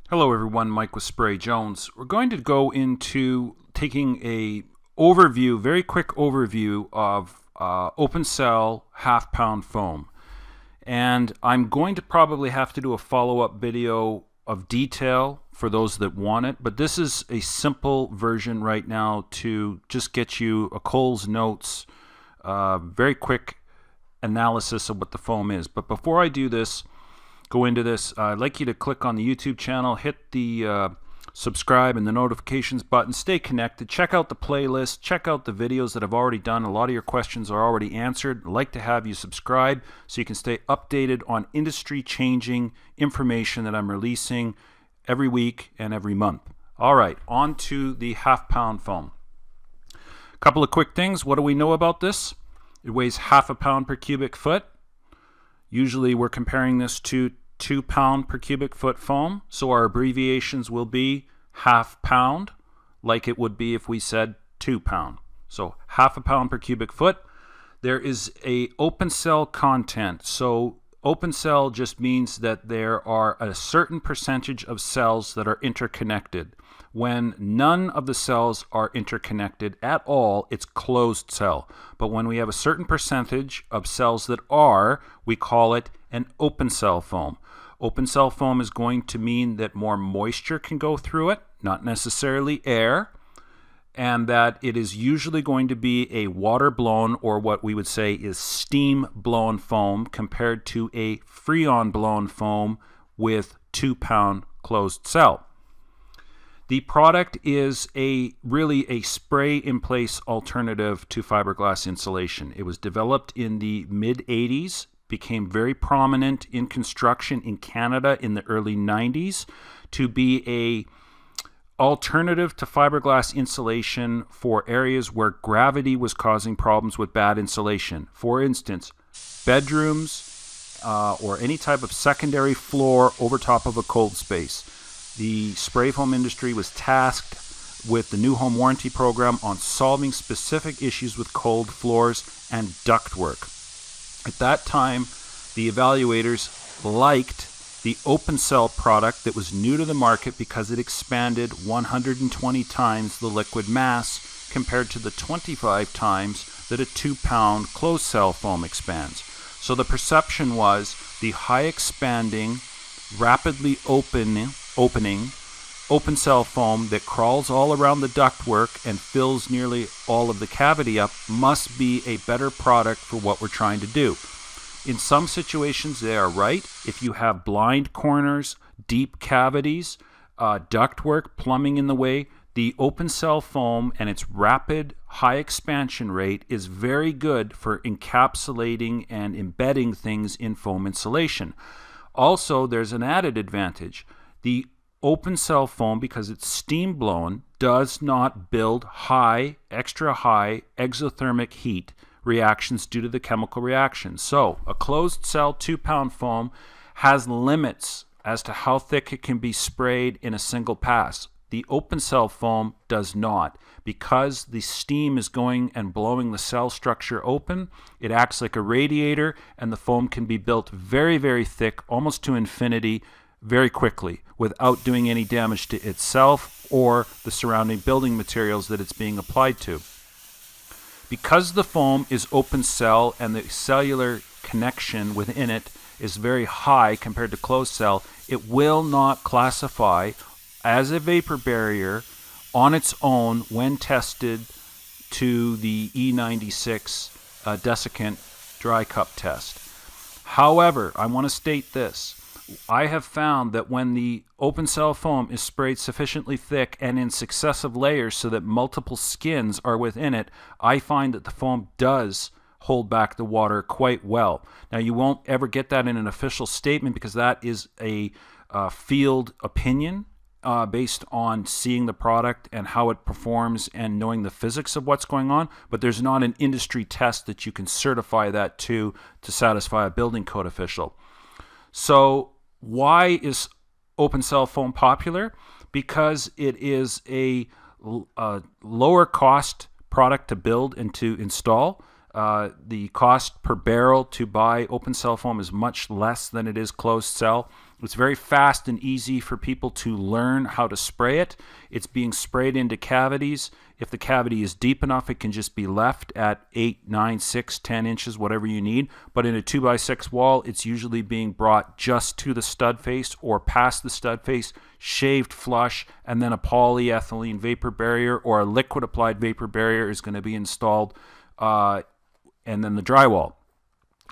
Hello everyone, Mike with Spray Jones. We're going to go into taking a overview, very quick overview of open cell half pound foam. And I'm going to probably have to do a follow-up video of detail for those that want it, but this is a simple version right now to just get you a Coles Notes, very quick analysis of what the foam is. But before I do this, go into this, I'd like you to click on the YouTube channel, hit the subscribe and the notifications button, stay connected, check out the playlist, check out the videos that I've already done. A lot of your questions are already answered. I'd like to have you subscribe so you can stay updated on industry changing information that I'm releasing every week and every month. All right, on to the half pound foam. A couple of quick things. What do we know about this? It weighs half a pound per cubic foot. Usually we're comparing this to 2 pound per cubic foot foam, so our abbreviations will be half pound, like it would be if we said 2 pound. So half a pound per cubic foot. There is a open cell content. So open cell just means that there are a certain percentage of cells that are interconnected. When none of the cells are interconnected at all, it's closed cell. But when we have a certain percentage of cells that are, we call it an open cell foam. Open cell foam is going to mean that more moisture can go through it, not necessarily air, and that it is usually going to be a water-blown, or what we would say is steam-blown foam, compared to a freon-blown foam with 2 pound closed cell. The product is really a spray-in-place alternative to fiberglass insulation. It was developed in the mid-'80s, became very prominent in construction in Canada in the early 90s to be a alternative to fiberglass insulation for areas where gravity was causing problems with bad insulation. For instance, bedrooms or any type of secondary floor over top of a cold space. The spray foam industry was tasked with the new home warranty program on solving specific issues with cold floors and ductwork. At that time, the evaluators liked the open cell product that was new to the market because it expanded 120 times the liquid mass compared to the 25 times that a 2 pound closed cell foam expands. So the perception was the high expanding, rapidly opening open cell foam that crawls all around the ductwork and fills nearly all of the cavity up must be a better product for what we're trying to do. In some situations they are right. If you have blind corners, deep cavities, ductwork, plumbing in the way, the open cell foam and its rapid high expansion rate is very good for encapsulating and embedding things in foam insulation. Also, there's an added advantage. The open cell foam, because it's steam blown, does not build extra high exothermic heat reactions due to the chemical reaction. So a closed cell 2 pound foam has limits as to how thick it can be sprayed in a single pass. The open cell foam does not. Because the steam is going and blowing the cell structure open, it acts like a radiator, and the foam can be built very, very thick, almost to infinity, very quickly without doing any damage to itself or the surrounding building materials that it's being applied to. Because the foam is open cell and the cellular connection within it is very high compared to closed cell, it will not classify as a vapor barrier on its own when tested to the E96 desiccant dry cup test. However, I want to state this. I have found that when the open cell foam is sprayed sufficiently thick and in successive layers so that multiple skins are within it, I find that the foam does hold back the water quite well. Now, you won't ever get that in an official statement because that is a field opinion based on seeing the product and how it performs and knowing the physics of what's going on, but there's not an industry test that you can certify that to satisfy a building code official. So why is open cell foam popular? Because it is a lower cost product to build and to install. The cost per barrel to buy open cell foam is much less than it is closed cell. It's very fast and easy for people to learn how to spray it. It's being sprayed into cavities. If the cavity is deep enough, it can just be left at 8, 9, 6, 10 inches, whatever you need. But in a 2x6 wall, it's usually being brought just to the stud face or past the stud face, shaved flush, and then a polyethylene vapor barrier or a liquid applied vapor barrier is going to be installed, and then the drywall.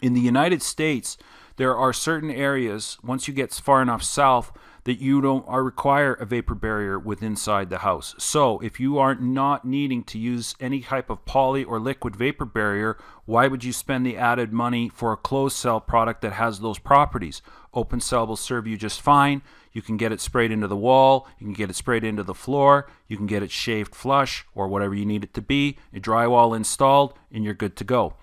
In the United States, there are certain areas, once you get far enough south, that you don't require a vapor barrier within inside the house. So if you are not needing to use any type of poly or liquid vapor barrier, why would you spend the added money for a closed cell product that has those properties? Open cell will serve you just fine. You can get it sprayed into the wall, you can get it sprayed into the floor, you can get it shaved flush or whatever you need it to be, a drywall installed, and you're good to go.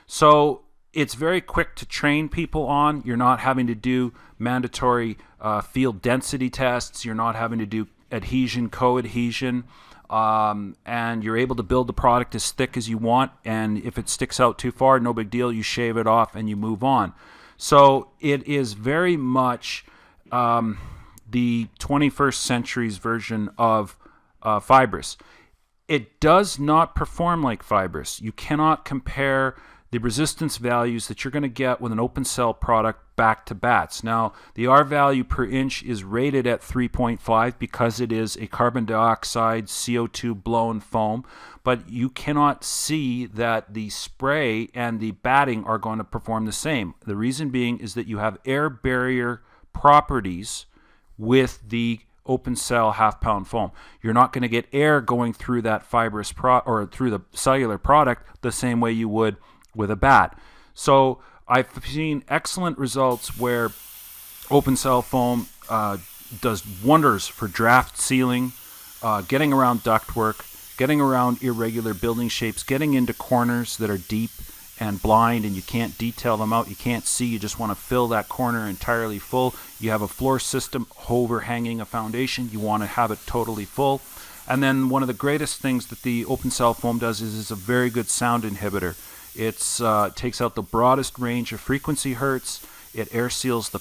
So it's very quick to train people on. You're not having to do mandatory field density tests. You're not having to do adhesion, co-adhesion. And you're able to build the product as thick as you want. And if it sticks out too far, no big deal. You shave it off and you move on. So it is very much the 21st century's version of fibrous. It does not perform like fibrous. You cannot compare the resistance values that you're going to get with an open cell product back to bats. Now, the R value per inch is rated at 3.5 because it is a carbon dioxide CO2 blown foam, but you cannot see that the spray and the batting are going to perform the same. The reason being is that you have air barrier properties with the open cell half-pound foam. You're not going to get air going through that fibrous or through the cellular product the same way you would with a bat. So I've seen excellent results where open cell foam does wonders for draft sealing, getting around ductwork, getting around irregular building shapes, getting into corners that are deep and blind and you can't detail them out, you can't see, you just want to fill that corner entirely full. You have a floor system overhanging a foundation, you want to have it totally full. And then one of the greatest things that the open cell foam does is it's a very good sound inhibitor. It takes out the broadest range of frequency hertz. It air seals the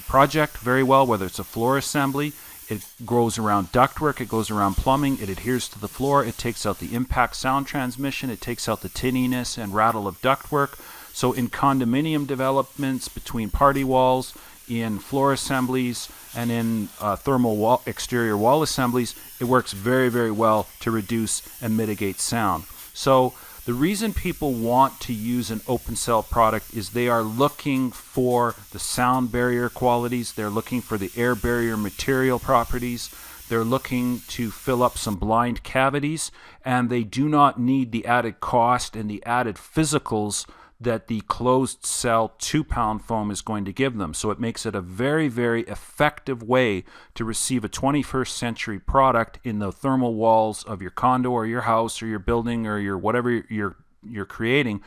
project very well, whether it's a floor assembly. It goes around ductwork. It goes around plumbing. It adheres to the floor. It takes out the impact sound transmission. It takes out the tinniness and rattle of ductwork. So in condominium developments, between party walls, in floor assemblies, and in thermal exterior wall assemblies, it works very, very well to reduce and mitigate sound. So the reason people want to use an open cell product is they are looking for the sound barrier qualities, they're looking for the air barrier material properties, they're looking to fill up some blind cavities, and they do not need the added cost and the added physicals that the closed cell 2-pound foam is going to give them. So it makes it a very, very effective way to receive a 21st century product in the thermal walls of your condo or your house or your building or your whatever you're creating,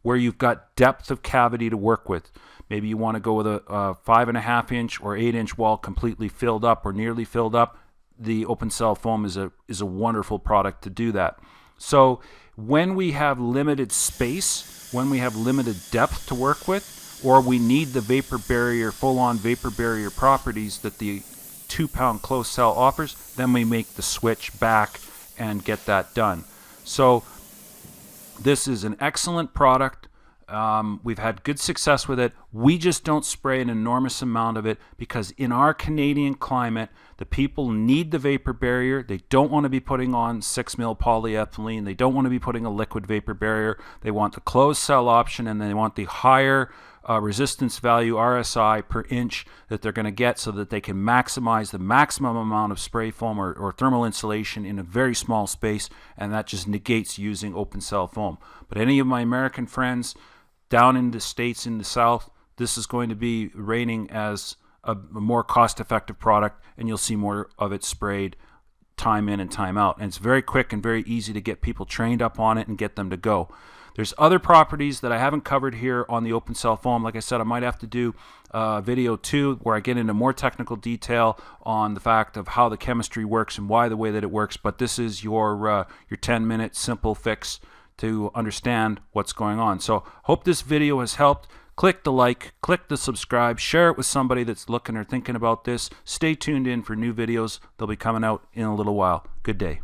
where you've got depth of cavity to work with. Maybe you want to go with a 5.5 inch or 8 inch wall completely filled up or nearly filled up. The open cell foam is a wonderful product to do that. So when we have limited space, when we have limited depth to work with, or we need the vapor barrier, full-on vapor barrier properties that the 2-pound closed cell offers, then we make the switch back and get that done. So this is an excellent product. We've had good success with it. We just don't spray an enormous amount of it because in our Canadian climate, the people need the vapor barrier. They don't want to be putting on 6 mil polyethylene. They don't want to be putting a liquid vapor barrier. They want the closed cell option, and they want the higher resistance value, RSI, per inch that they're going to get so that they can maximize the maximum amount of spray foam or thermal insulation in a very small space, and that just negates using open cell foam. But any of my American friends down in the States, in the South, this is going to be rating as a more cost-effective product, and you'll see more of it sprayed time in and time out. And it's very quick and very easy to get people trained up on it and get them to go. There's other properties that I haven't covered here on the open cell foam. Like I said, I might have to do video 2 where I get into more technical detail on the fact of how the chemistry works and why the way that it works. But this is your 10-minute simple fix to understand what's going on. So hope this video has helped. Click the like, click the subscribe, share it with somebody that's looking or thinking about this. Stay tuned in for new videos. They'll be coming out in a little while. Good day.